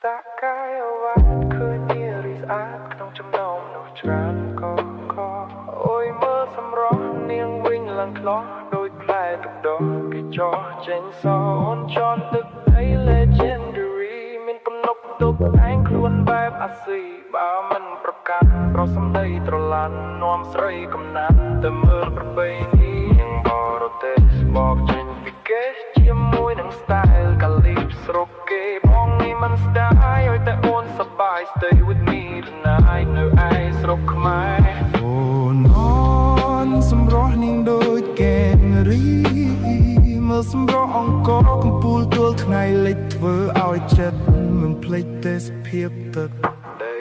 តាកាយអ្វីឃើញនារីស្អាតក្នុងចំណោមនោះច្រើនក៏អូយមើលសម្រស់នាងវិញឡើងខ្លោះដូចផ្លែទឹកដោះគេចោះចេញសអូនចន់ទឹកអី legendary មានកំណប់ទុកឯងខ្លួនបែបអាស៊ីបើមិនប្រកាសប្រសំដីត្រឡាន់នាំស្រីកំណាត់ទៅមើលប្រពៃណីយ៉ាងបរទេសបកចេញពីគេជាមួយនឹង style កាលីបស្រុកគេបងនេះមិនស្ដាយឲ្យតែអូនសប្បាយ stay with me tonight នៅឯស្រុកខ្មែរអូនសម្រស់នាងដូចកេងរីមើលសម្រស់អង្គរកំពូលទួលថ្ងៃលិចធ្វើឲ្យចិត្តមិនភ្លេចទេសភាពទឹកដី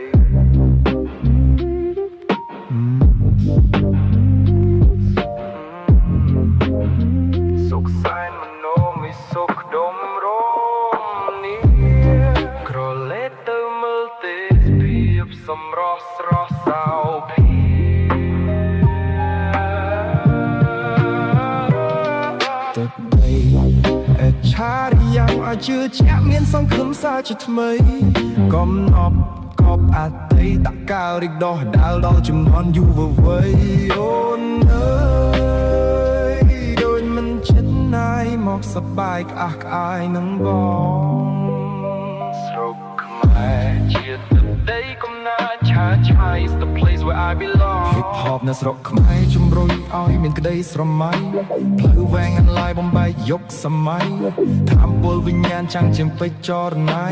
សុខសែនមโนមិនសុខដុំរមនេះក្រឡេកទៅមើលទេសភាពសម្រស់ស្រស់សោភាទឹកដីអេឆារីយ៉ាងឲ្យជឿជាក់មានសង្ឃឹមសាជាថ្មីកំណប់កប់អតីតកាលរីកដោះដាលដល់ចំនួនយុវវ័យអូនអើយដូចមិនចិត្តណាយមកសប្បាយក្អះក្អាយនឹងបងស្រុកខ្មែរជាទឹកដីកំណើតឆើតឆាយ is the place where I belong hip hop នៅស្រុកខ្មែរជំរុញឲ្យមានក្តីស្រមៃផ្លូវវែងអន្លាយបំបែកយុគសម័យថាមពលវិញ្ញាណចាំងជាពេជ្រចរណៃ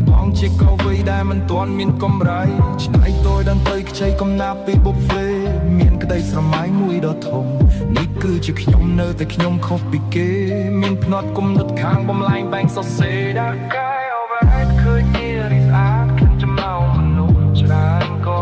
បងជាកវីដែលមិនទាន់មានកម្រៃឆ្នៃតូចដល់ទៅខ្ចីកំណាប់ពីបុព្វេមានក្តីស្រមៃមួយដ៏ធំនេះគឺជាខ្ញុំនៅតែខ្ញុំខុសពីគេមានភ្នាត់គុំដុតខាងបំលែងបែងសរសេរដាក់កាយអវ៉ែតឃើញនារីស្អាតក្នុងចំណោមមនុស្សច្រើនក៏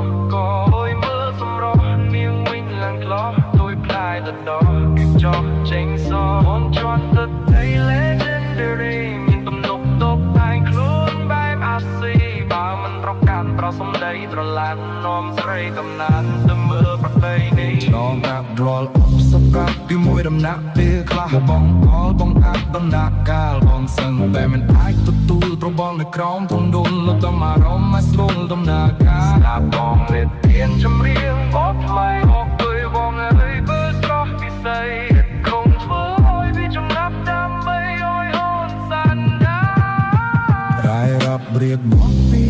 អើយមើលសម្រស់នាងវិញឡើងខ្លោះដូចផ្លែទឹកដោះគេចោះចេញសអូនជន់ទឹកដី legendary មានទំនុកទុកឯងខ្លួនបែបអាស៊ីបើមិនប្រកាន់ប្រសំដីត្រឡាន់នាំស្រីកំណាត់ទៅមើលប្រពៃណីឆ្លងកាប់រលអបសប្រាប់ពីមួយដំណាក់ពេលខ្លះបងអល់បងអាចដំណាក់កាលបងសឹងតែមិនអាចទទួលប្របងនៅក្រោមទងដុលលុបតាមអារម្មណ៍មកស្រួលដំណាក់កាលស្ដាប់បងលេបទៀនចម្រៀងបបថ្មីអកទៅបងអើយបើស្រស់ពិសេសគង់ធ្វើឲ្យវាចំណាប់ដើម្បីឲ្យអូនសានដារាយរាប់រៀបមកពី